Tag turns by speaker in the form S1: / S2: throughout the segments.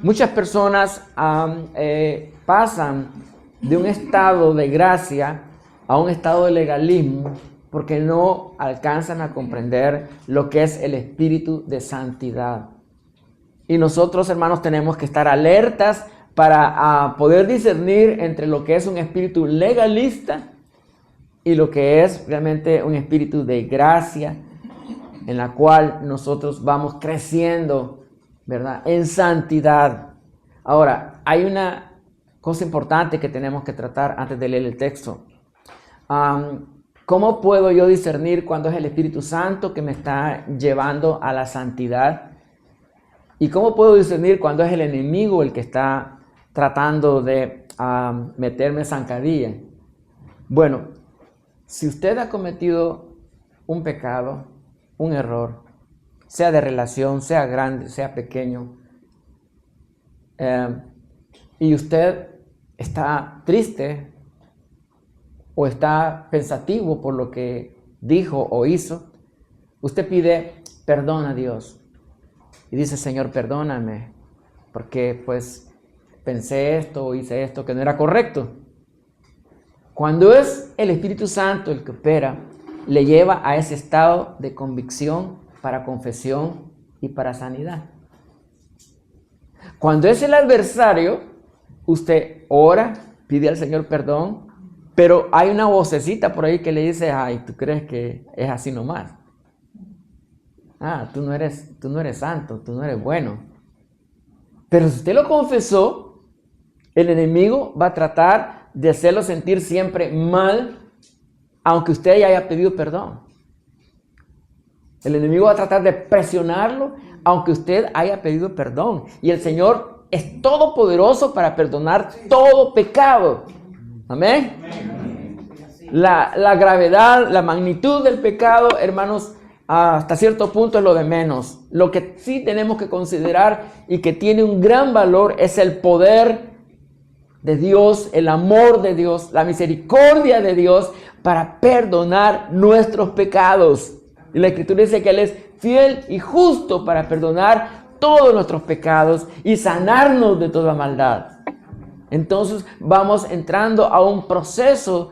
S1: Muchas personas pasan de un estado de gracia a un estado de legalismo porque no alcanzan a comprender lo que es el espíritu de santidad. Y nosotros, hermanos, tenemos que estar alertas para poder discernir entre lo que es un espíritu legalista y lo que es realmente un espíritu de gracia, en la cual nosotros vamos creciendo, ¿verdad?, en santidad. Ahora, hay una cosa importante que tenemos que tratar antes de leer el texto. ¿Cómo puedo yo discernir cuándo es el Espíritu Santo que me está llevando a la santidad? ¿Y cómo puedo discernir cuándo es el enemigo el que está tratando de meterme zancadilla? Bueno, si usted ha cometido un pecado, un error, sea de relación, sea grande, sea pequeño, y usted está triste o está pensativo por lo que dijo o hizo, usted pide perdón a Dios y dice: Señor, perdóname porque pues pensé esto o hice esto que no era correcto. Cuando es el Espíritu Santo el que opera, le lleva a ese estado de convicción para confesión y para sanidad. Cuando es el adversario, usted ora, pide al Señor perdón, pero hay una vocecita por ahí que le dice: ay, ¿tú crees que es así nomás? Tú no eres santo, tú no eres bueno. Pero si usted lo confesó, el enemigo va a tratar de hacerlo sentir siempre mal, aunque usted ya haya pedido perdón. El enemigo va a tratar de presionarlo, aunque usted haya pedido perdón. Y el Señor es todopoderoso para perdonar todo pecado. Amén. La gravedad, la magnitud del pecado, hermanos, hasta cierto punto es lo de menos. Lo que sí tenemos que considerar y que tiene un gran valor es el poder de Dios, el amor de Dios, la misericordia de Dios para perdonar nuestros pecados. Y la Escritura dice que Él es fiel y justo para perdonar todos nuestros pecados y sanarnos de toda maldad. Entonces vamos entrando a un proceso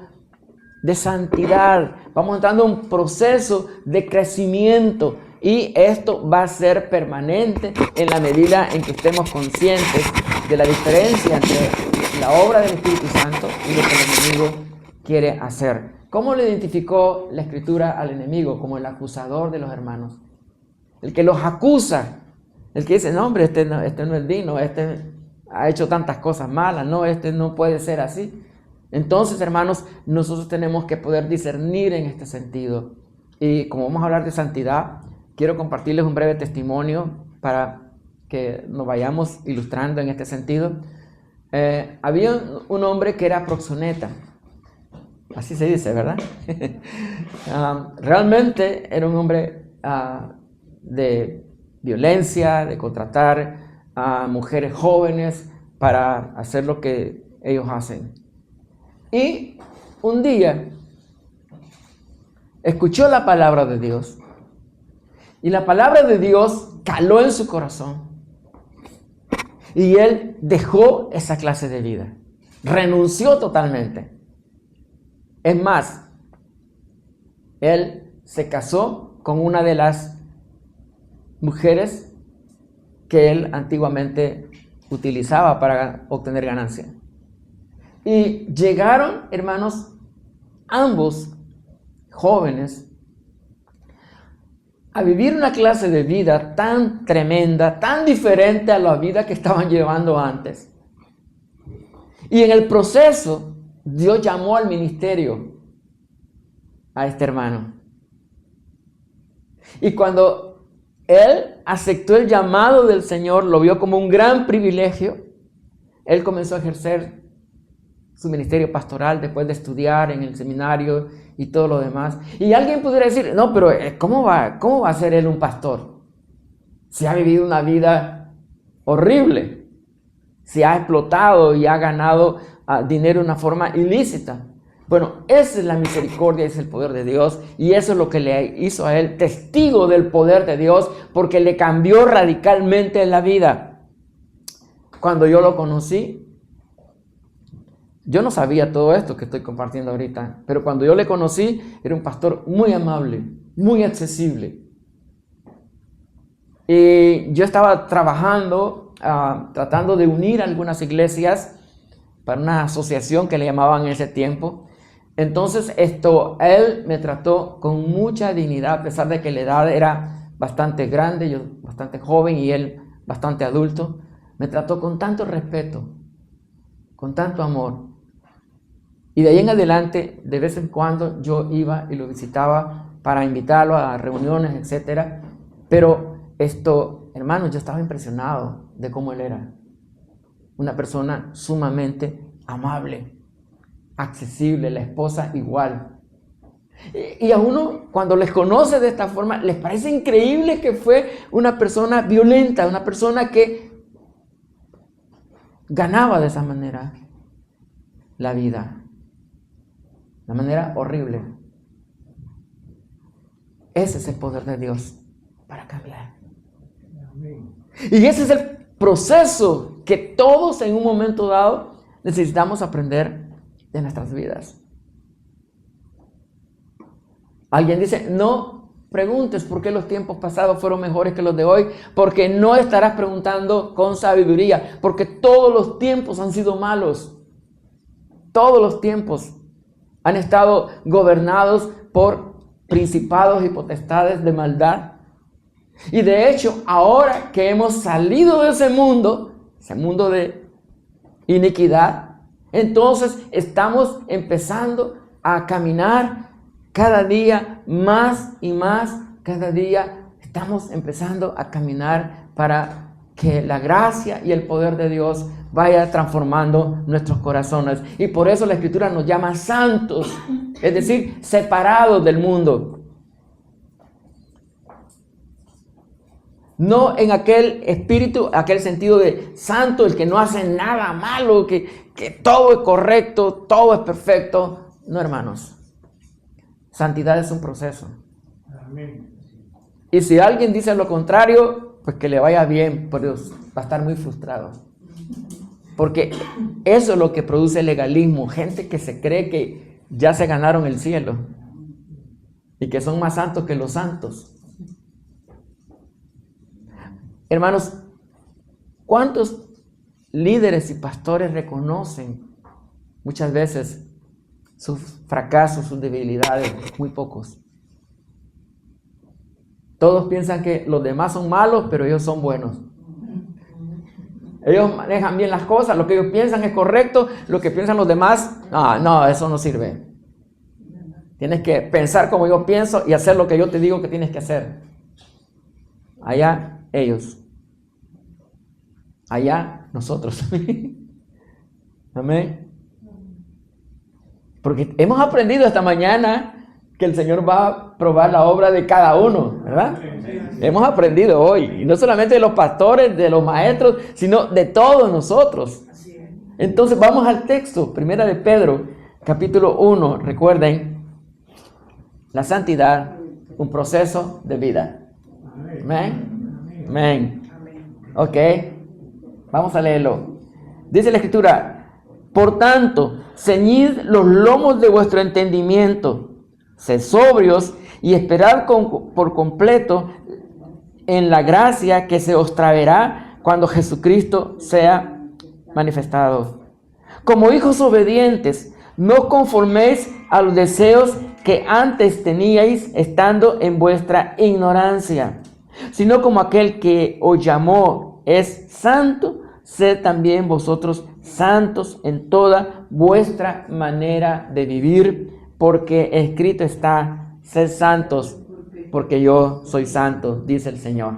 S1: de santidad, vamos entrando a un proceso de crecimiento, y esto va a ser permanente en la medida en que estemos conscientes de la diferencia entre la obra del Espíritu Santo y lo que el enemigo quiere hacer. ¿Cómo le identificó la Escritura al enemigo? Como el acusador de los hermanos, el que los acusa, el que dice: no, hombre, este no es digno, este ha hecho tantas cosas malas, no, este no puede ser así. Entonces, hermanos, nosotros tenemos que poder discernir en este sentido. Y como vamos a hablar de santidad, quiero compartirles un breve testimonio para que nos vayamos ilustrando en este sentido. Había un hombre que era proxeneta, así se dice, ¿verdad? Realmente era un hombre de violencia, de contratar a mujeres jóvenes para hacer lo que ellos hacen. Y un día escuchó la palabra de Dios, y la palabra de Dios caló en su corazón, y él dejó esa clase de vida, renunció totalmente. Es más, él se casó con una de las mujeres que él antiguamente utilizaba para obtener ganancia. Y llegaron, hermanos, ambos jóvenes a vivir una clase de vida tan tremenda, tan diferente a la vida que estaban llevando antes. Y en el proceso, Dios llamó al ministerio a este hermano. Y cuando él aceptó el llamado del Señor, lo vio como un gran privilegio, él comenzó a ejercer su ministerio pastoral después de estudiar en el seminario y todo lo demás. Y alguien pudiera decir: no, pero ¿cómo va a ser él un pastor? Si ha vivido una vida horrible, si ha explotado y ha ganado dinero de una forma ilícita. Bueno, esa es la misericordia, ese es el poder de Dios, y eso es lo que le hizo a él testigo del poder de Dios, porque le cambió radicalmente la vida. cuando yo lo conocí, yo no sabía todo esto que estoy compartiendo ahorita, pero cuando yo le conocí, era un pastor muy amable, muy accesible. Y yo estaba trabajando, tratando de unir algunas iglesias para una asociación que le llamaban en ese tiempo. Entonces él me trató con mucha dignidad, a pesar de que la edad era bastante grande, yo bastante joven y él bastante adulto. Me trató con tanto respeto, con tanto amor. Y de ahí en adelante, de vez en cuando yo iba y lo visitaba para invitarlo a reuniones, etc. Pero hermanos, yo estaba impresionado de cómo él era. Una persona sumamente amable, accesible, la esposa igual. Y a uno, cuando les conoce de esta forma, les parece increíble que fue una persona violenta, una persona que ganaba de esa manera la vida. De manera horrible. Ese es el poder de Dios para cambiar. Y ese es el proceso que todos en un momento dado necesitamos aprender de nuestras vidas. Alguien dice, no preguntes por qué los tiempos pasados fueron mejores que los de hoy, porque no estarás preguntando con sabiduría, porque todos los tiempos han sido malos. Todos los tiempos han estado gobernados por principados y potestades de maldad. Y de hecho, ahora que hemos salido de ese mundo de iniquidad, entonces estamos empezando a caminar cada día más y más. Cada día estamos empezando a caminar para que la gracia y el poder de Dios vaya transformando nuestros corazones. Y por eso la Escritura nos llama santos, es decir, separados del mundo. No en aquel espíritu, aquel sentido de santo, el que no hace nada malo, que todo es correcto, todo es perfecto. No, hermanos. Santidad es un proceso. Amén. Y si alguien dice lo contrario, pues que le vaya bien, pero va a estar muy frustrado. Porque eso es lo que produce el legalismo. Gente que se cree que ya se ganaron el cielo y que son más santos que los santos. Hermanos, ¿cuántos líderes y pastores reconocen muchas veces sus fracasos, sus debilidades? Muy pocos. Todos piensan que los demás son malos, pero ellos son buenos. Ellos manejan bien las cosas, lo que ellos piensan es correcto, lo que piensan los demás, no, eso no sirve. Tienes que pensar como yo pienso y hacer lo que yo te digo que tienes que hacer. Allá ellos. Allá nosotros. Amén. Porque hemos aprendido esta mañana que el Señor va a probar la obra de cada uno, ¿verdad? Hemos aprendido hoy, y no solamente de los pastores, de los maestros, sino de todos nosotros. Entonces vamos al texto, primera de Pedro, capítulo 1, recuerden, la santidad, un proceso de vida. Amén. Amén. Ok, vamos a leerlo. Dice la Escritura, por tanto, ceñid los lomos de vuestro entendimiento, sed sobrios y esperad por completo en la gracia que se os traerá cuando Jesucristo sea manifestado. Como hijos obedientes, no conforméis a los deseos que antes teníais estando en vuestra ignorancia, sino como aquel que os llamó es santo, sed también vosotros santos en toda vuestra manera de vivir, porque escrito está, sed santos, porque yo soy santo, dice el Señor.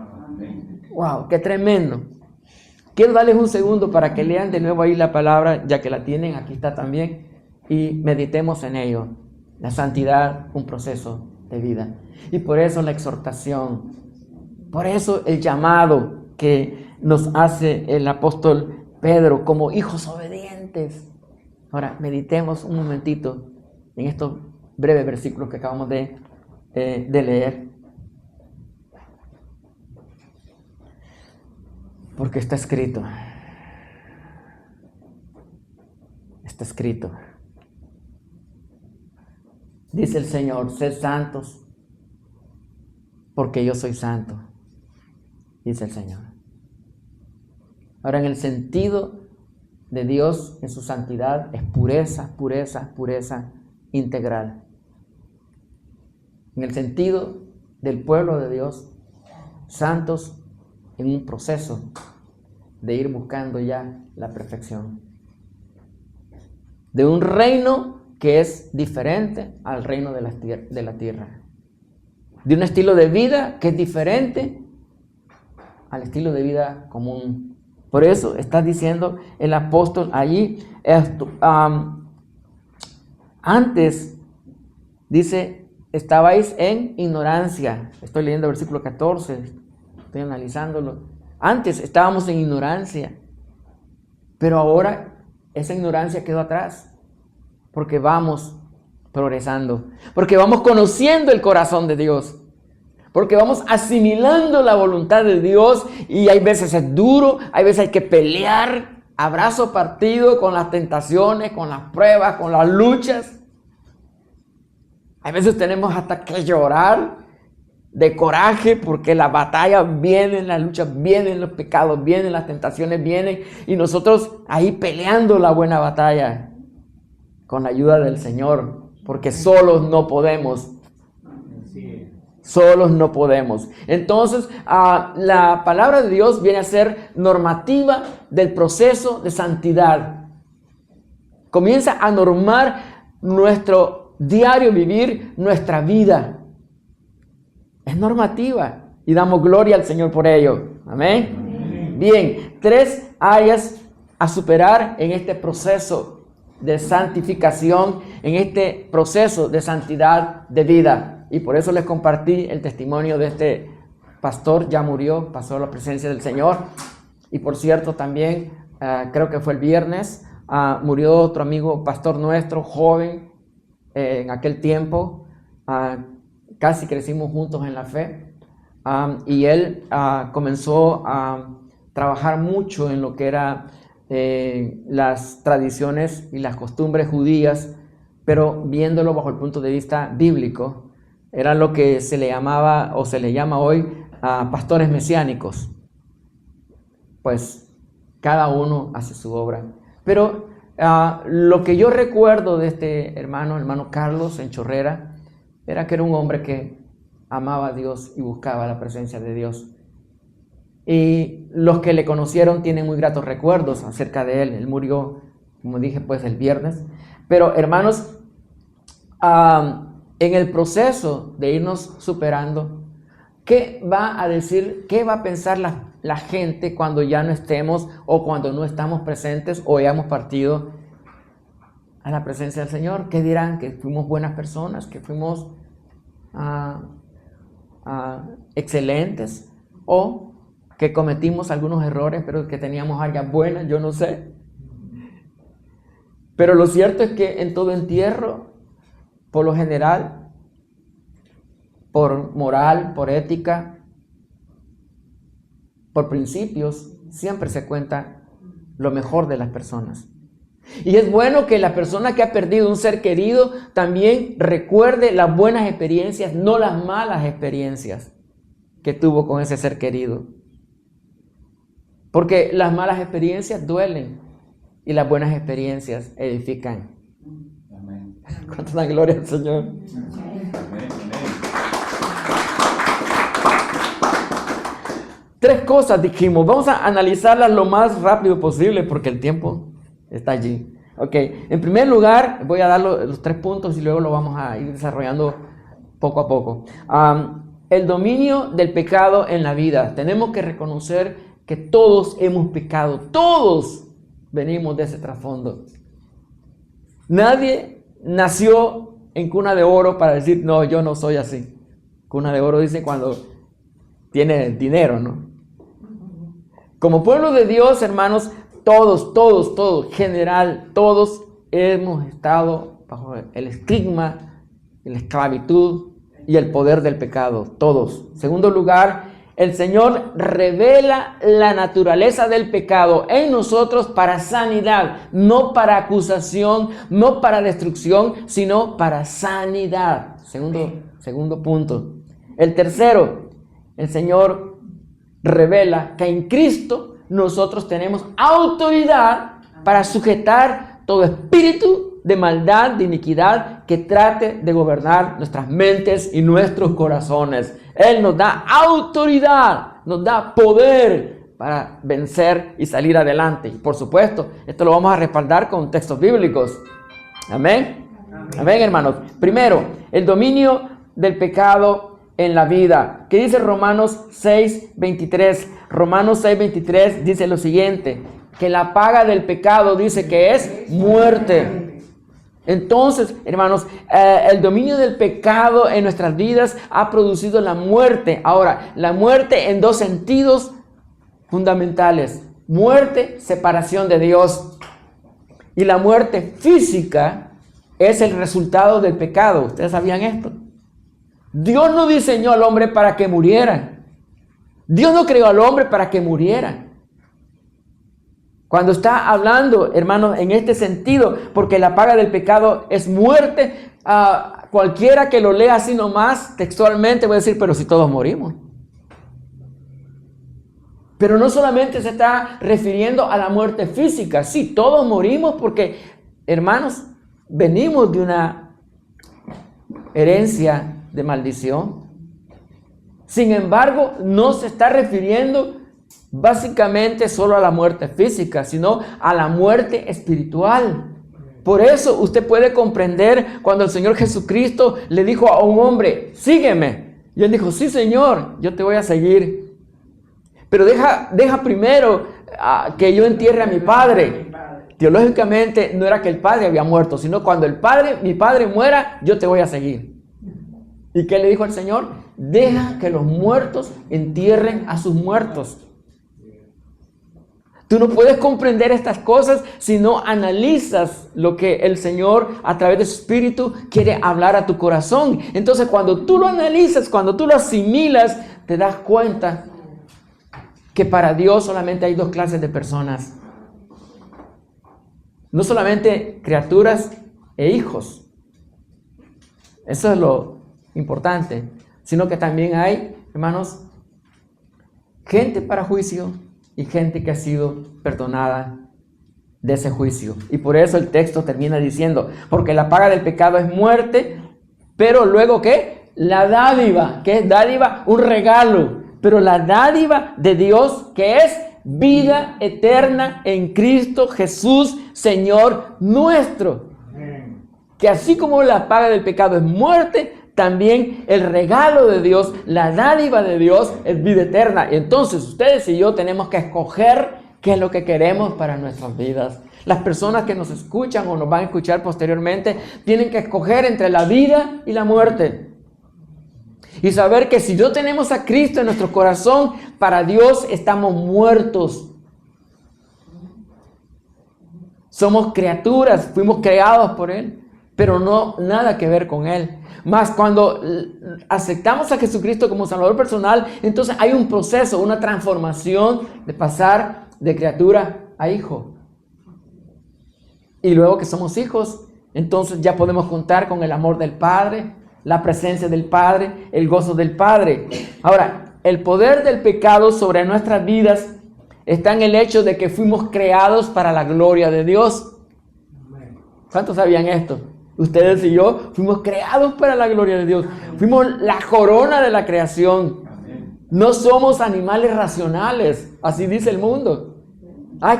S1: ¡Wow! ¡Qué tremendo! Quiero darles un segundo para que lean de nuevo ahí la palabra, ya que la tienen, aquí está también, y meditemos en ello. La santidad, un proceso de vida. Y por eso la exhortación, por eso el llamado que nos hace el apóstol Pedro como hijos obedientes. Ahora, meditemos un momentito en estos breves versículos que acabamos de leer. Porque está escrito. Está escrito. Dice el Señor, sed santos, porque yo soy santo, dice el Señor. Ahora, en el sentido de Dios, en su santidad, es pureza, pureza, pureza integral. En el sentido del pueblo de Dios, santos en un proceso de ir buscando ya la perfección. De un reino que es diferente al reino de la tierra. De un estilo de vida que es diferente al estilo de vida común. Por eso está diciendo el apóstol allí, antes, dice, estabais en ignorancia. Estoy leyendo el versículo 14, estoy analizándolo. Antes estábamos en ignorancia, pero ahora esa ignorancia quedó atrás, porque vamos progresando, porque vamos conociendo el corazón de Dios, porque vamos asimilando la voluntad de Dios, y hay veces es duro, hay veces hay que pelear a brazo partido con las tentaciones, con las pruebas, con las luchas. Hay veces tenemos hasta que llorar de coraje, porque las batallas vienen, las luchas vienen, los pecados vienen, las tentaciones vienen, y nosotros ahí peleando la buena batalla con la ayuda del Señor, porque solos no podemos. Solos no podemos. Entonces, la palabra de Dios viene a ser normativa del proceso de santidad. Comienza a normar nuestro diario vivir, nuestra vida. Es normativa y damos gloria al Señor por ello. Amén. Amén. Bien, 3 áreas a superar en este proceso de santificación, en este proceso de santidad de vida. Y por eso les compartí el testimonio de este pastor, ya murió, pasó a la presencia del Señor. Y por cierto, también, creo que fue el viernes, murió otro amigo, pastor nuestro, joven, en aquel tiempo. Casi crecimos juntos en la fe, y él comenzó a trabajar mucho en lo que era las tradiciones y las costumbres judías, pero viéndolo bajo el punto de vista bíblico. Era lo que se le llamaba o se le llama hoy pastores mesiánicos. Pues cada uno hace su obra. Pero lo que yo recuerdo de este hermano Carlos en Chorrera, era que era un hombre que amaba a Dios y buscaba la presencia de Dios. Y los que le conocieron tienen muy gratos recuerdos acerca de él. Él murió, como dije, pues el viernes. Pero hermanos, en el proceso de irnos superando, ¿qué va a decir, qué va a pensar la gente cuando ya no estemos o cuando no estamos presentes o hayamos partido a la presencia del Señor? ¿Qué dirán? Que fuimos buenas personas, que fuimos excelentes, o que cometimos algunos errores, pero que teníamos áreas buenas, yo no sé. Pero lo cierto es que en todo entierro, por lo general, por moral, por ética, por principios, siempre se cuenta lo mejor de las personas. Y es bueno que la persona que ha perdido un ser querido también recuerde las buenas experiencias, no las malas experiencias que tuvo con ese ser querido. Porque las malas experiencias duelen y las buenas experiencias edifican. Amén. ¿Cuánto da gloria al Señor? Amén. 3 cosas dijimos, vamos a analizarlas lo más rápido posible porque el tiempo está allí. Ok, en primer lugar voy a dar los 3 puntos y luego lo vamos a ir desarrollando poco a poco. El dominio del pecado en la vida. Tenemos que reconocer que todos hemos pecado, todos venimos de ese trasfondo. Nadie nació en cuna de oro para decir, no, yo no soy así. Cuna de oro dice cuando tiene dinero, ¿no? Como pueblo de Dios, hermanos, todos, general, todos hemos estado bajo el estigma, la esclavitud y el poder del pecado, todos. Segundo lugar, el Señor revela la naturaleza del pecado en nosotros para sanidad, no para acusación, no para destrucción, sino para sanidad. Segundo punto. El tercero, el Señor revela que en Cristo nosotros tenemos autoridad para sujetar todo espíritu de maldad, de iniquidad que trate de gobernar nuestras mentes y nuestros corazones. Él nos da autoridad, nos da poder para vencer y salir adelante. Y por supuesto, esto lo vamos a respaldar con textos bíblicos. Amén. Amén, hermanos. Primero, el dominio del pecado en la vida. ¿Qué dice Romanos 6:23? Romanos 6:23 dice lo siguiente, que la paga del pecado dice que es muerte. Entonces, hermanos, el dominio del pecado en nuestras vidas ha producido la muerte. Ahora, la muerte en dos sentidos fundamentales. Muerte, separación de Dios. Y la muerte física es el resultado del pecado. ¿Ustedes sabían esto? Dios no diseñó al hombre para que muriera. Dios no creó al hombre para que muriera. Cuando está hablando, hermanos, en este sentido, porque la paga del pecado es muerte, cualquiera que lo lea así nomás, textualmente, va a decir, pero si todos morimos. Pero no solamente se está refiriendo a la muerte física, sí, todos morimos porque, hermanos, venimos de una herencia de maldición. Sin embargo, no se está refiriendo básicamente solo a la muerte física, sino a la muerte espiritual. Por eso usted puede comprender cuando el Señor Jesucristo le dijo a un hombre, sígueme. Y él dijo, sí, Señor, yo te voy a seguir. Pero deja primero que yo entierre a mi padre. Teológicamente no era que el padre había muerto, sino cuando mi padre muera, yo te voy a seguir. ¿Y qué le dijo el Señor? Deja que los muertos entierren a sus muertos. Tú no puedes comprender estas cosas si no analizas lo que el Señor a través de su Espíritu quiere hablar a tu corazón. Entonces cuando tú lo analizas, cuando tú lo asimilas, te das cuenta que para Dios solamente hay dos clases de personas. No solamente criaturas e hijos. Eso es lo importante. Sino que también hay, hermanos, gente para juicio y gente que ha sido perdonada de ese juicio. Y por eso el texto termina diciendo, porque la paga del pecado es muerte, pero luego ¿qué? La dádiva. ¿Qué es dádiva? Un regalo. Pero la dádiva de Dios, que es vida eterna en Cristo Jesús, Señor nuestro. Que así como la paga del pecado es muerte, también el regalo de Dios, la dádiva de Dios es vida eterna. Entonces ustedes y yo tenemos que escoger qué es lo que queremos para nuestras vidas. Las personas que nos escuchan o nos van a escuchar posteriormente tienen que escoger entre la vida y la muerte. Y saber que si no tenemos a Cristo en nuestro corazón, para Dios estamos muertos. Somos criaturas, fuimos creados por Él, pero no nada que ver con Él. Más cuando aceptamos a Jesucristo como Salvador personal, entonces hay un proceso, una transformación de pasar de criatura a hijo. Y luego que somos hijos, entonces ya podemos contar con el amor del Padre, la presencia del Padre, el gozo del Padre. Ahora, el poder del pecado sobre nuestras vidas está en el hecho de que fuimos creados para la gloria de Dios. ¿Cuántos sabían esto? Ustedes y yo fuimos creados para la gloria de Dios. Fuimos la corona de la creación. No somos animales racionales, así dice el mundo.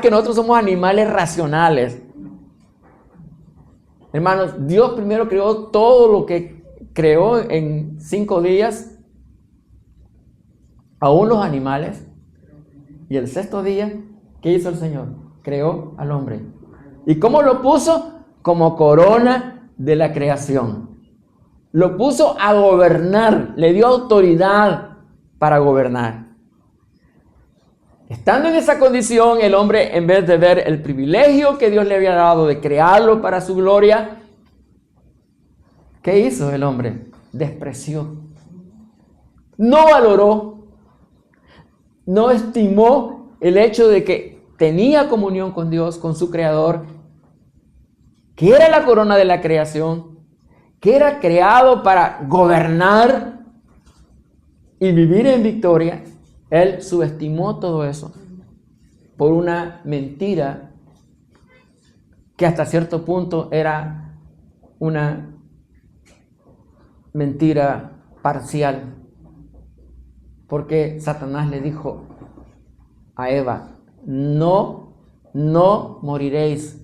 S1: Que nosotros somos animales racionales. Hermanos, Dios primero creó todo lo que creó en 5 días, aún los animales. Y el 6º día, ¿qué hizo el Señor? Creó al hombre. ¿Y cómo lo puso? Como corona de la creación. Lo puso a gobernar, le dio autoridad para gobernar. Estando en esa condición, el hombre, en vez de ver el privilegio que Dios le había dado de crearlo para su gloria, ¿qué hizo el hombre? Despreció. No valoró no estimó el hecho de que tenía comunión con Dios, con su Creador, que era la corona de la creación, que era creado para gobernar y vivir en victoria. Él subestimó todo eso por una mentira que hasta cierto punto era una mentira parcial. Porque Satanás le dijo a Eva, no moriréis,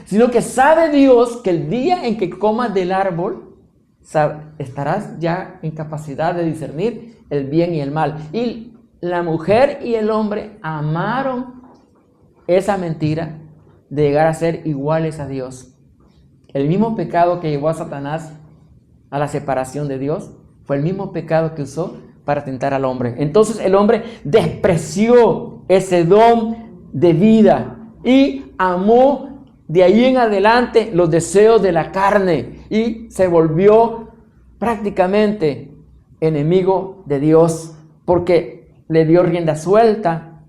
S1: sino que sabe Dios que el día en que comas del árbol, estarás ya en capacidad de discernir el bien y el mal. Y la mujer y el hombre amaron esa mentira de llegar a ser iguales a Dios. El mismo pecado que llevó a Satanás a la separación de Dios fue el mismo pecado que usó para tentar al hombre. Entonces el hombre despreció ese don de vida y amó de ahí en adelante los deseos de la carne y se volvió prácticamente enemigo de Dios porque le dio rienda suelta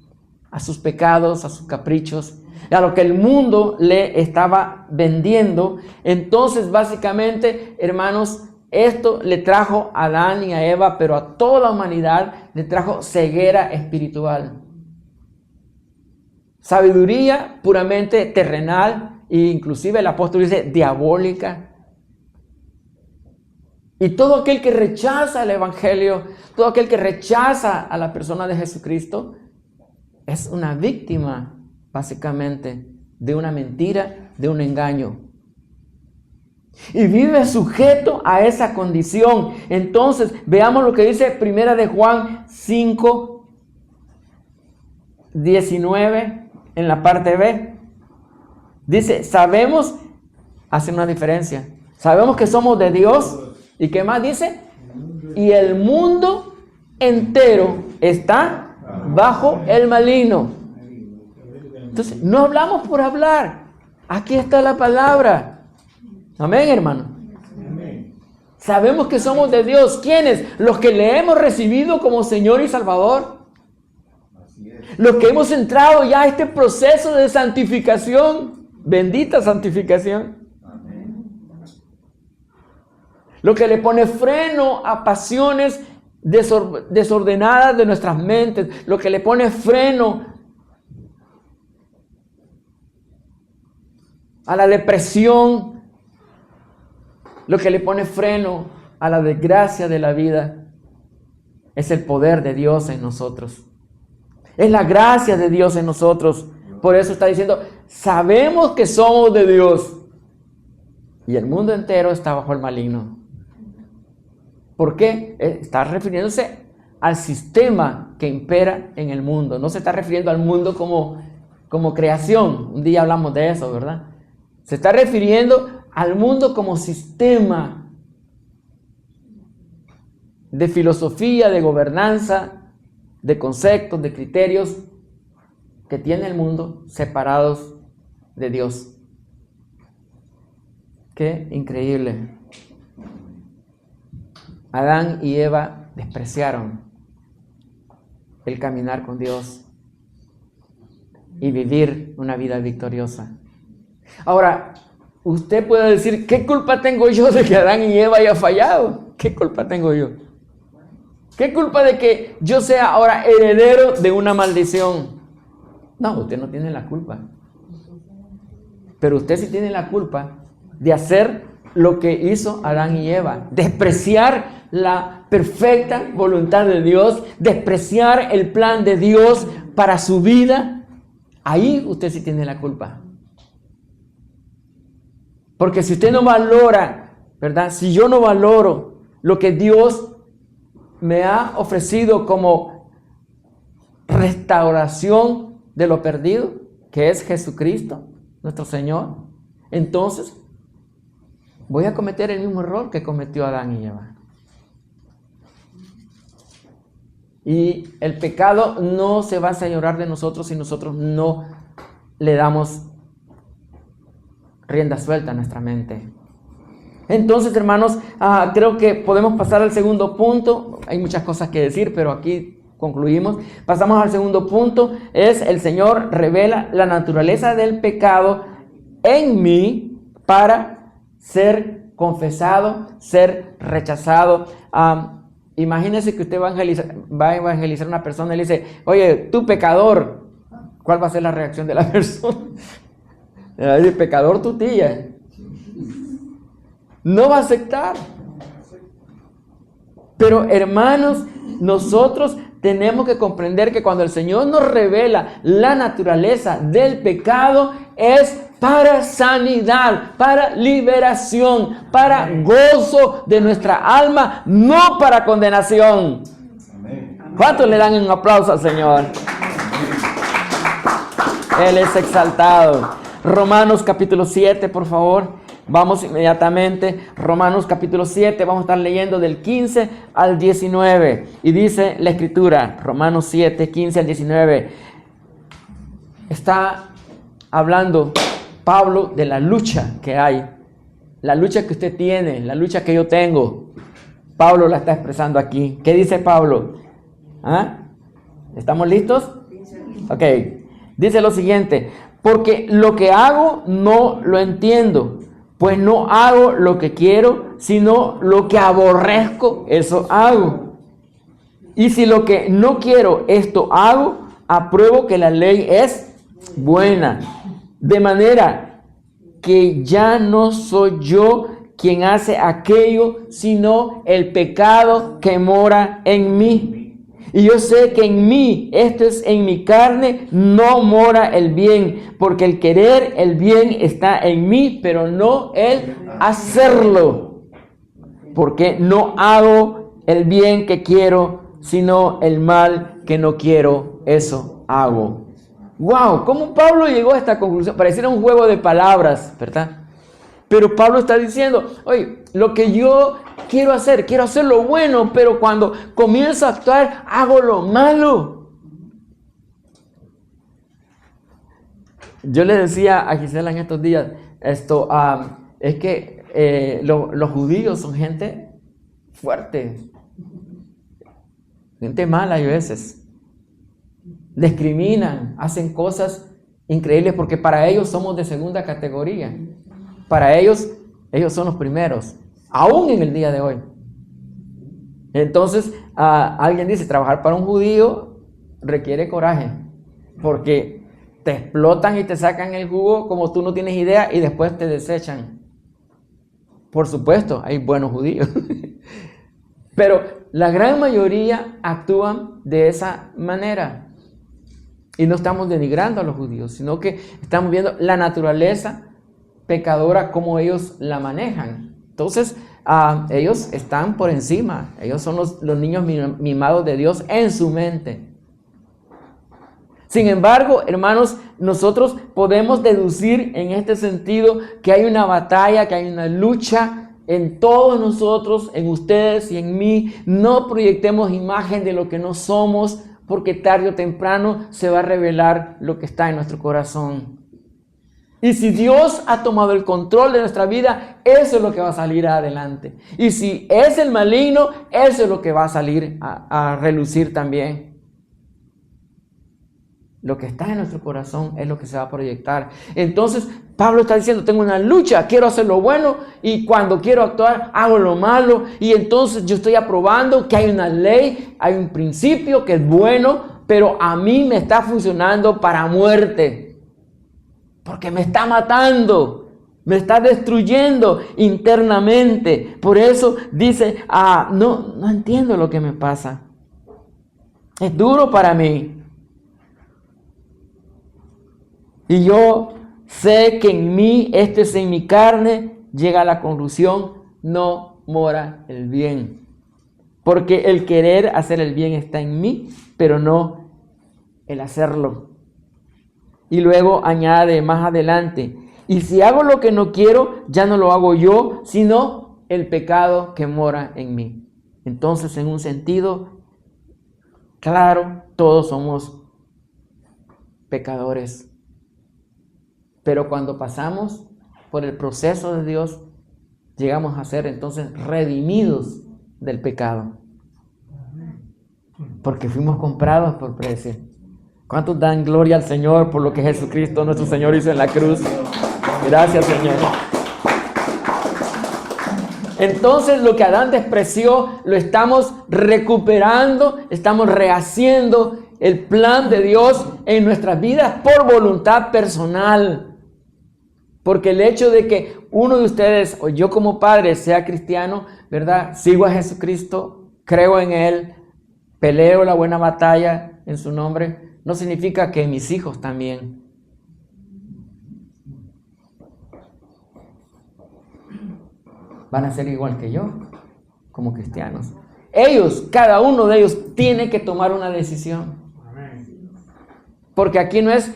S1: a sus pecados, a sus caprichos, a lo que el mundo le estaba vendiendo. Entonces básicamente, hermanos, esto le trajo a Adán y a Eva, pero a toda la humanidad le trajo ceguera espiritual. Sabiduría puramente terrenal e inclusive el apóstol dice diabólica. Y todo aquel que rechaza el evangelio, todo aquel que rechaza a la persona de Jesucristo, es una víctima básicamente de una mentira, de un engaño. Y vive sujeto a esa condición. Entonces, veamos lo que dice Primera de Juan 5:19 en la parte B. Dice, sabemos, hace una diferencia. Sabemos que somos de Dios. ¿Y qué más dice? Y el mundo entero está bajo el maligno. Entonces, no hablamos por hablar. Aquí está la palabra. Amén, hermano. Amén. Sabemos que somos de Dios. ¿Quiénes? Los que le hemos recibido como Señor y Salvador. Así es. Los que hemos entrado ya a este proceso de santificación. Bendita santificación. Amén. Lo que le pone freno a pasiones desordenadas de nuestras mentes. Lo que le pone freno a la depresión. Lo que le pone freno a la desgracia de la vida es el poder de Dios en nosotros. Es la gracia de Dios en nosotros. Por eso está diciendo, sabemos que somos de Dios. Y el mundo entero está bajo el maligno. ¿Por qué? Está refiriéndose al sistema que impera en el mundo. No se está refiriendo al mundo como creación. Un día hablamos de eso, ¿verdad? Se está refiriendo al mundo como sistema de filosofía, de gobernanza, de conceptos, de criterios que tiene el mundo separados de Dios. Qué increíble. Adán y Eva despreciaron el caminar con Dios y vivir una vida victoriosa. Ahora, usted puede decir, ¿qué culpa tengo yo de que Adán y Eva haya fallado? ¿Qué culpa tengo yo? ¿Qué culpa de que yo sea ahora heredero de una maldición? No, usted no tiene la culpa. Pero usted sí tiene la culpa de hacer lo que hizo Adán y Eva. Despreciar la perfecta voluntad de Dios, despreciar el plan de Dios para su vida. Ahí usted sí tiene la culpa. Porque si usted no valora, ¿verdad? Si yo no valoro lo que Dios me ha ofrecido como restauración de lo perdido, que es Jesucristo, nuestro Señor, entonces voy a cometer el mismo error que cometió Adán y Eva. Y el pecado no se va a señorear de nosotros si nosotros no le damos rienda suelta a nuestra mente. Entonces, hermanos, creo que podemos pasar al segundo punto. Hay muchas cosas que decir, pero aquí concluimos. Pasamos al segundo punto, es el Señor revela la naturaleza del pecado en mí para ser confesado, ser rechazado. Imagínese que usted va a evangelizar a una persona y le dice, oye, tú pecador, ¿cuál va a ser la reacción de la persona? Le va a decir, pecador tu tía. No va a aceptar. Pero hermanos, nosotros tenemos que comprender que cuando el Señor nos revela la naturaleza del pecado es para sanidad, para liberación, para gozo de nuestra alma, no para condenación. ¿Cuántos le dan un aplauso al Señor? Él es exaltado. Romanos capítulo 7, por favor. Vamos inmediatamente. Romanos capítulo 7, vamos a estar leyendo del 15 al 19. Y dice la Escritura, Romanos 7, 15 al 19. Está hablando Pablo de la lucha que hay. La lucha que usted tiene, la lucha que yo tengo. Pablo la está expresando aquí. ¿Qué dice Pablo? ¿Estamos listos? Ok. Dice lo siguiente. Porque lo que hago no lo entiendo, pues no hago lo que quiero, sino lo que aborrezco, eso hago. Y si lo que no quiero, esto hago, apruebo que la ley es buena. De manera que ya no soy yo quien hace aquello, sino el pecado que mora en mí. Y yo sé que en mí, esto es en mi carne, no mora el bien, porque el querer el bien está en mí, pero no el hacerlo. Porque no hago el bien que quiero, sino el mal que no quiero, eso hago. ¡Wow! ¿Cómo Pablo llegó a esta conclusión? Pareciera un juego de palabras, ¿verdad? Pero Pablo está diciendo, oye, lo que yo quiero hacer lo bueno, pero cuando comienzo a actuar, hago lo malo. Yo le decía a Gisela en estos días, es que los judíos son gente fuerte, gente mala a veces. Discriminan, hacen cosas increíbles porque para ellos somos de segunda categoría. Para ellos son los primeros, aún en el día de hoy. Entonces, alguien dice, trabajar para un judío requiere coraje, porque te explotan y te sacan el jugo como tú no tienes idea y después te desechan. Por supuesto, hay buenos judíos, pero la gran mayoría actúan de esa manera. Y no estamos denigrando a los judíos, sino que estamos viendo la naturaleza pecadora, como ellos la manejan. Entonces, ellos están por encima. Ellos son los niños mimados de Dios en su mente. Sin embargo, hermanos, nosotros podemos deducir en este sentido que hay una batalla, que hay una lucha en todos nosotros, en ustedes y en mí. No proyectemos imagen de lo que no somos, porque tarde o temprano se va a revelar lo que está en nuestro corazón. Y si Dios ha tomado el control de nuestra vida, eso es lo que va a salir adelante. Y si es el maligno, eso es lo que va a salir a relucir también. Lo que está en nuestro corazón es lo que se va a proyectar. Entonces, Pablo está diciendo, tengo una lucha, quiero hacer lo bueno y cuando quiero actuar, hago lo malo. Y entonces yo estoy aprobando que hay una ley, hay un principio que es bueno, pero a mí me está funcionando para muerte. Porque me está matando, me está destruyendo internamente. Por eso dice, no entiendo lo que me pasa. Es duro para mí. Y yo sé que en mí, esto es en mi carne, llega a la conclusión, no mora el bien. Porque el querer hacer el bien está en mí, pero no el hacerlo. Y luego añade más adelante, y si hago lo que no quiero, ya no lo hago yo, sino el pecado que mora en mí. Entonces, en un sentido claro, todos somos pecadores. Pero cuando pasamos por el proceso de Dios, llegamos a ser entonces redimidos del pecado. Porque fuimos comprados por precio. ¿Cuántos dan gloria al Señor por lo que Jesucristo nuestro Señor hizo en la cruz? Gracias, Señor. Entonces lo que Adán despreció lo estamos recuperando, estamos rehaciendo el plan de Dios en nuestras vidas por voluntad personal. Porque el hecho de que uno de ustedes o yo como padre sea cristiano, ¿verdad? Sigo a Jesucristo, creo en Él, peleo la buena batalla en su nombre, no significa que mis hijos también. Van a ser igual que yo, como cristianos. Ellos, cada uno de ellos, tiene que tomar una decisión. Porque aquí no es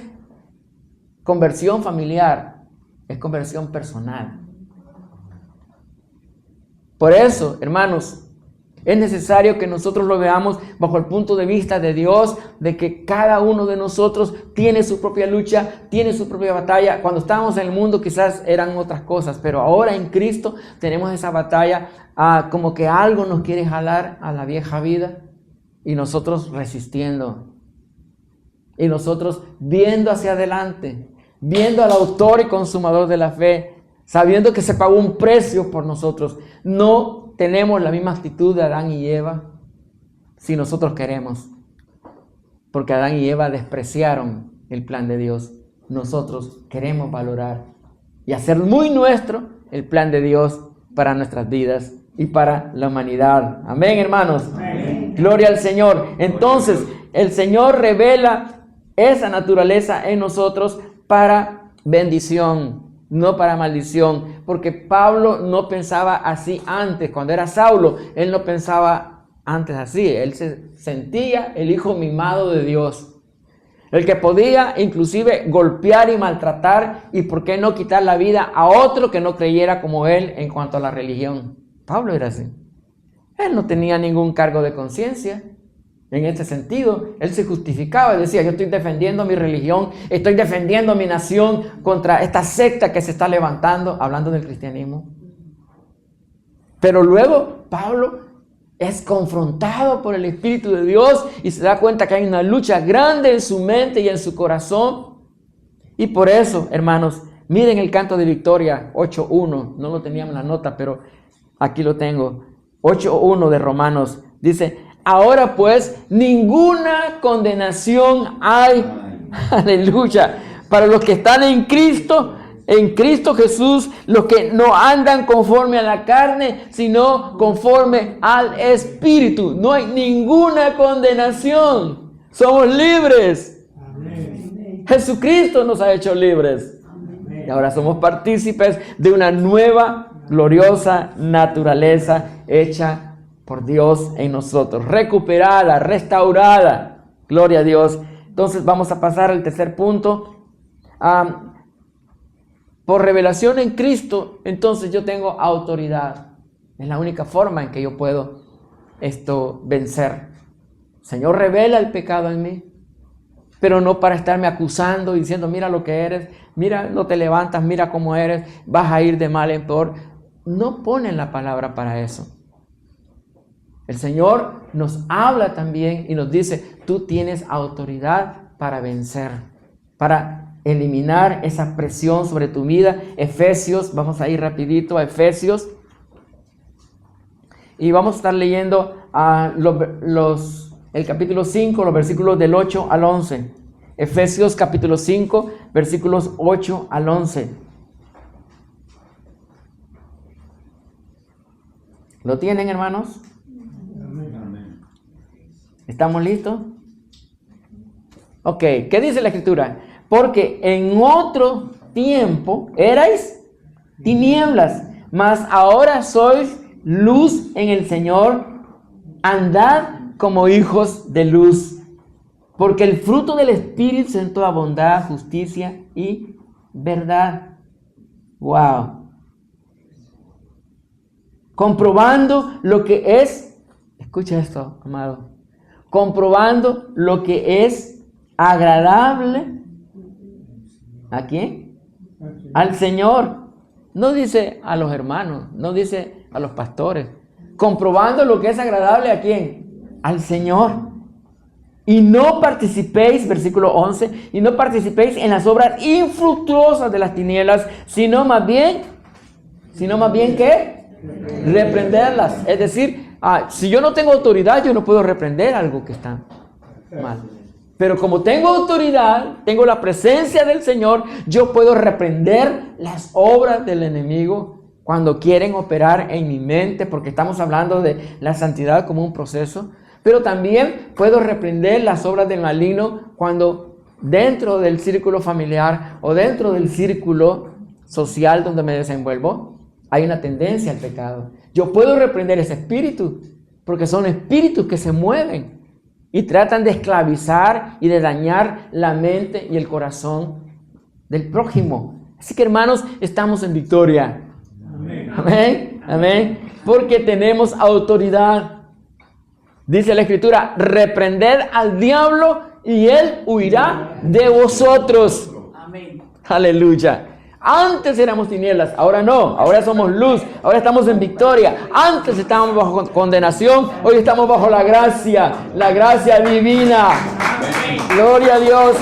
S1: conversión familiar, es conversión personal. Por eso, hermanos, es necesario que nosotros lo veamos bajo el punto de vista de Dios, de que cada uno de nosotros tiene su propia lucha, tiene su propia batalla. Cuando estábamos en el mundo quizás eran otras cosas, pero ahora en Cristo tenemos esa batalla, como que algo nos quiere jalar a la vieja vida y nosotros resistiendo. Y nosotros viendo hacia adelante, viendo al autor y consumador de la fe, sabiendo que se pagó un precio por nosotros. No tenemos la misma actitud de Adán y Eva si nosotros queremos, porque Adán y Eva despreciaron el plan de Dios. Nosotros queremos valorar y hacer muy nuestro el plan de Dios para nuestras vidas y para la humanidad. Amén, hermanos. Amén. Gloria al Señor. Entonces, el Señor revela esa naturaleza en nosotros para bendición, no para maldición, porque Pablo no pensaba así antes. Cuando era Saulo, él no pensaba antes así. Él se sentía el hijo mimado de Dios, el que podía inclusive golpear y maltratar, y por qué no quitar la vida a otro que no creyera como él en cuanto a la religión. Pablo era así. Él no tenía ningún cargo de conciencia. En este sentido, él se justificaba y decía: yo estoy defendiendo mi religión, estoy defendiendo mi nación contra esta secta que se está levantando, hablando del cristianismo. Pero luego Pablo es confrontado por el Espíritu de Dios y se da cuenta que hay una lucha grande en su mente y en su corazón. Y por eso, hermanos, miren el canto de victoria 8.1, no lo teníamos en la nota, pero aquí lo tengo. 8.1 de Romanos, dice: ahora pues, ninguna condenación hay, aleluya, para los que están en Cristo Jesús, los que no andan conforme a la carne, sino conforme al Espíritu. No hay ninguna condenación. Somos libres. Amén. Jesucristo nos ha hecho libres. Amén. Y ahora somos partícipes de una nueva, gloriosa naturaleza hecha por Dios en nosotros, recuperada, restaurada. Gloria a Dios. Entonces vamos a pasar al tercer punto. Por revelación en Cristo, entonces yo tengo autoridad. Es la única forma en que yo puedo vencer. El Señor revela el pecado en mí, pero no para estarme acusando, diciendo: mira lo que eres, mira, no te levantas, mira cómo eres, vas a ir de mal en peor. No ponen la palabra para eso. El Señor nos habla también y nos dice: tú tienes autoridad para vencer, para eliminar esa presión sobre tu vida. Efesios, vamos a ir rapidito a Efesios. Y vamos a estar leyendo el capítulo 5, los versículos del 8 al 11. Efesios capítulo 5, versículos 8 al 11. ¿Lo tienen, hermanos? ¿Estamos listos? Ok, ¿qué dice la Escritura? Porque en otro tiempo erais tinieblas, mas ahora sois luz en el Señor. Andad como hijos de luz, porque el fruto del Espíritu es toda bondad, justicia y verdad. Wow. Comprobando lo que es, escucha esto, amado, comprobando lo que es agradable. ¿A quién? Al Señor. No dice a los hermanos, no dice a los pastores. Comprobando lo que es agradable, ¿a quién? Al Señor. Y no participéis, versículo 11, y no participéis en las obras infructuosas de las tinieblas, sino más bien, ¿qué? Reprenderlas. Es decir, si yo no tengo autoridad, yo no puedo reprender algo que está mal. Pero como tengo autoridad, tengo la presencia del Señor, yo puedo reprender las obras del enemigo cuando quieren operar en mi mente, porque estamos hablando de la santidad como un proceso. Pero también puedo reprender las obras del maligno cuando dentro del círculo familiar o dentro del círculo social donde me desenvuelvo, hay una tendencia al pecado. Yo puedo reprender ese espíritu, porque son espíritus que se mueven y tratan de esclavizar y de dañar la mente y el corazón del prójimo. Así que, hermanos, estamos en victoria. Amén, amén. Porque tenemos autoridad. Dice la Escritura, reprended al diablo y él huirá de vosotros. Amén. Aleluya. Antes éramos tinieblas, ahora no, ahora somos luz, ahora estamos en victoria. Antes estábamos bajo condenación, hoy estamos bajo la gracia divina. Amén. Gloria a Dios.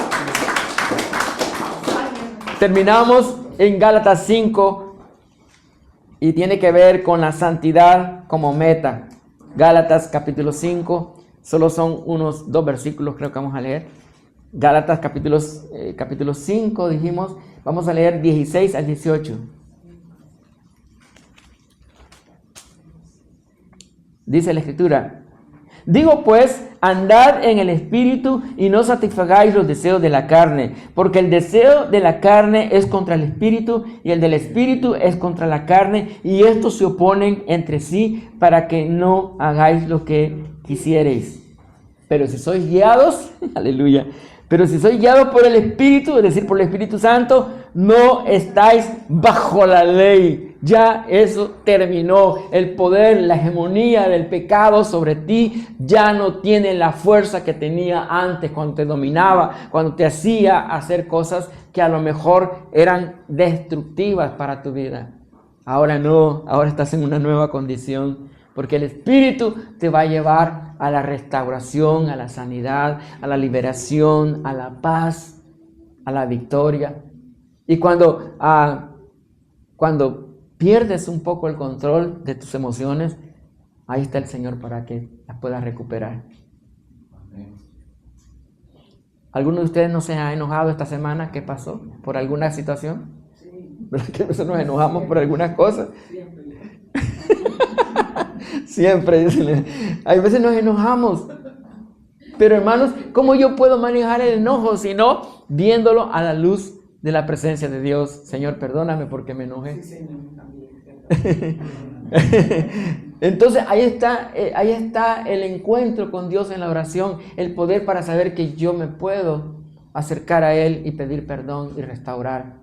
S1: Terminamos en Gálatas 5 y tiene que ver con la santidad como meta. Gálatas capítulo 5, solo son unos 2 versículos creo que vamos a leer. Gálatas capítulo 5 dijimos, vamos a leer 16 al 18. Dice la Escritura, digo pues, andad en el Espíritu y no satisfagáis los deseos de la carne, porque el deseo de la carne es contra el Espíritu y el del Espíritu es contra la carne, y estos se oponen entre sí para que no hagáis lo que quisiereis. Pero si sois guiados, aleluya, pero si sois guiados por el Espíritu, es decir, por el Espíritu Santo, no estáis bajo la ley. Ya eso terminó. El poder, la hegemonía del pecado sobre ti ya no tiene la fuerza que tenía antes, cuando te dominaba, cuando te hacía hacer cosas que a lo mejor eran destructivas para tu vida. Ahora no, ahora estás en una nueva condición, porque el Espíritu te va a llevar a la restauración, a la sanidad, a la liberación, a la paz, a la victoria. Y cuando pierdes un poco el control de tus emociones, ahí está el Señor para que las puedas recuperar. ¿Alguno de ustedes no se ha enojado esta semana? ¿Qué pasó? ¿Por alguna situación? ¿Verdad que a veces nos enojamos por algunas cosas? Siempre. Hay veces nos enojamos. Pero hermanos, ¿cómo yo puedo manejar el enojo si no viéndolo a la luz de la presencia de Dios? Señor, perdóname porque me enojé. Sí, Señor, entonces ahí está el encuentro con Dios en la oración, el poder para saber que yo me puedo acercar a Él y pedir perdón y restaurar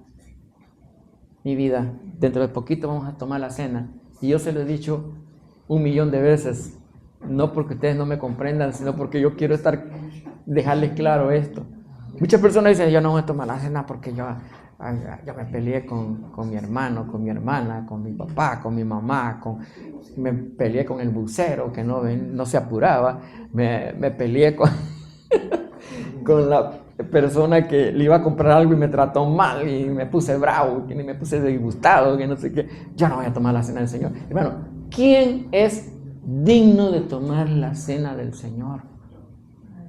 S1: mi vida. Dentro de poquito vamos a tomar la cena y yo se lo he dicho 1,000,000 de veces, no porque ustedes no me comprendan, sino porque yo quiero dejarles claro esto. Muchas personas dicen, yo no voy a tomar la cena porque yo me peleé con mi hermano, con mi hermana, con mi papá, con mi mamá, me peleé con el bucero que no se apuraba, me peleé con la persona que le iba a comprar algo y me trató mal y me puse bravo, y me puse disgustado, que no sé qué. Yo no voy a tomar la cena del Señor. Hermano, ¿quién es digno de tomar la cena del Señor?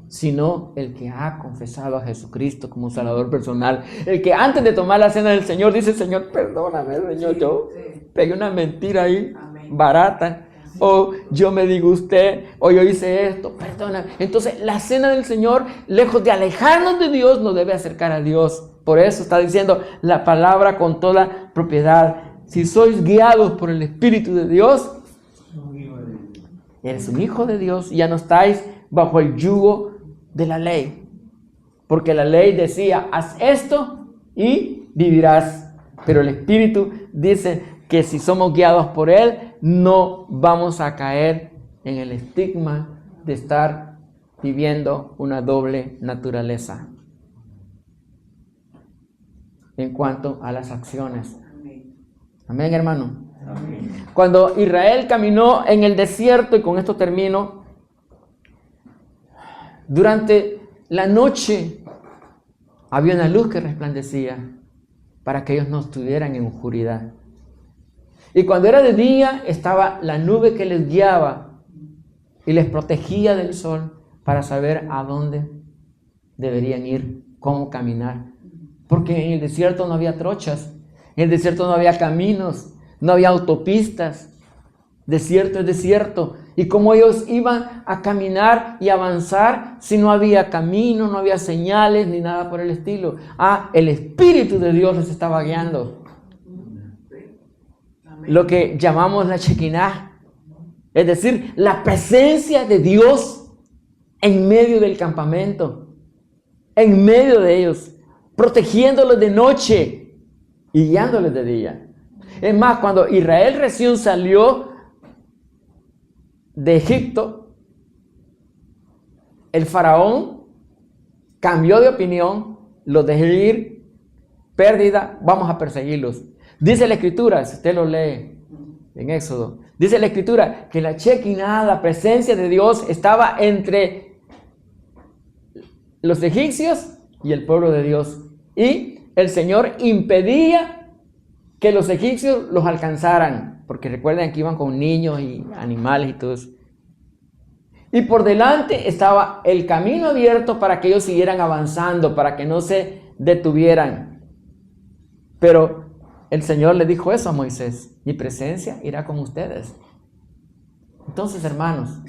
S1: Sino el que ha confesado a Jesucristo como Salvador personal. El que antes de tomar la cena del Señor dice, Señor, perdóname, Señor, yo pegué una mentira ahí, barata, o yo me disgusté, o yo hice esto, perdóname. Entonces la cena del Señor, lejos de alejarnos de Dios, nos debe acercar a Dios. Por eso está diciendo la palabra con toda propiedad. Si sois guiados por el Espíritu de Dios, eres un hijo de Dios y ya no estáis bajo el yugo de la ley, porque la ley decía, haz esto y vivirás, pero el Espíritu dice que si somos guiados por Él, no vamos a caer en el estigma de estar viviendo una doble naturaleza en cuanto a las acciones. Amén, hermano. Amén. Cuando Israel caminó en el desierto, y con esto termino, Durante la noche había una luz que resplandecía para que ellos no estuvieran en oscuridad. Y cuando era de día estaba la nube que les guiaba y les protegía del sol para saber a dónde deberían ir, cómo caminar. Porque en el desierto no había trochas, en el desierto no había caminos, no había autopistas. Desierto es desierto. Y cómo ellos iban a caminar y avanzar si no había camino, no había señales ni nada por el estilo. El Espíritu de Dios les estaba guiando. Lo que llamamos la Shekinah, es decir, la presencia de Dios en medio del campamento, en medio de ellos, protegiéndolos de noche y guiándoles de día. Es más, cuando Israel recién salió de Egipto, el faraón cambió de opinión, los dejó ir, pérdida, vamos a perseguirlos. Dice la Escritura, si usted lo lee en Éxodo, dice la Escritura que la Shekinah, la presencia de Dios, estaba entre los egipcios y el pueblo de Dios. Y el Señor impedía que los egipcios los alcanzaran, porque recuerden que iban con niños y animales y todo eso. Y por delante estaba el camino abierto para que ellos siguieran avanzando, para que no se detuvieran. Pero el Señor le dijo eso a Moisés: mi presencia irá con ustedes. Entonces, hermanos,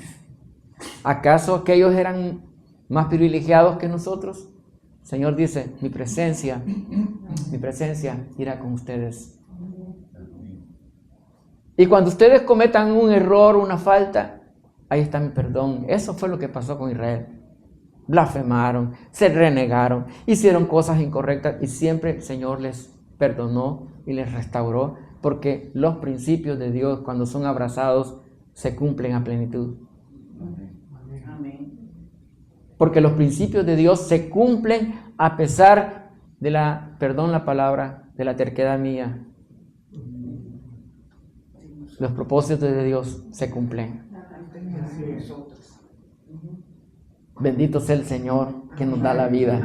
S1: ¿acaso aquellos eran más privilegiados que nosotros? El Señor dice: mi presencia irá con ustedes. Y cuando ustedes cometan un error, una falta, ahí está mi perdón. Eso fue lo que pasó con Israel. Blasfemaron, se renegaron, hicieron cosas incorrectas y siempre el Señor les perdonó y les restauró, porque los principios de Dios, cuando son abrazados, se cumplen a plenitud. Porque los principios de Dios se cumplen a pesar de la terquedad mía. Los propósitos de Dios se cumplen. Bendito sea el Señor que nos da la vida.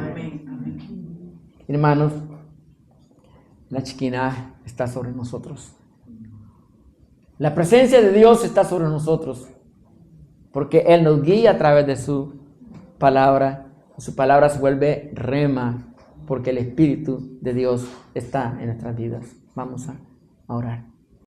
S1: Hermanos, la Shekinah está sobre nosotros. La presencia de Dios está sobre nosotros, porque Él nos guía a través de su palabra. Su palabra se vuelve rema, porque el Espíritu de Dios está en nuestras vidas. Vamos a orar.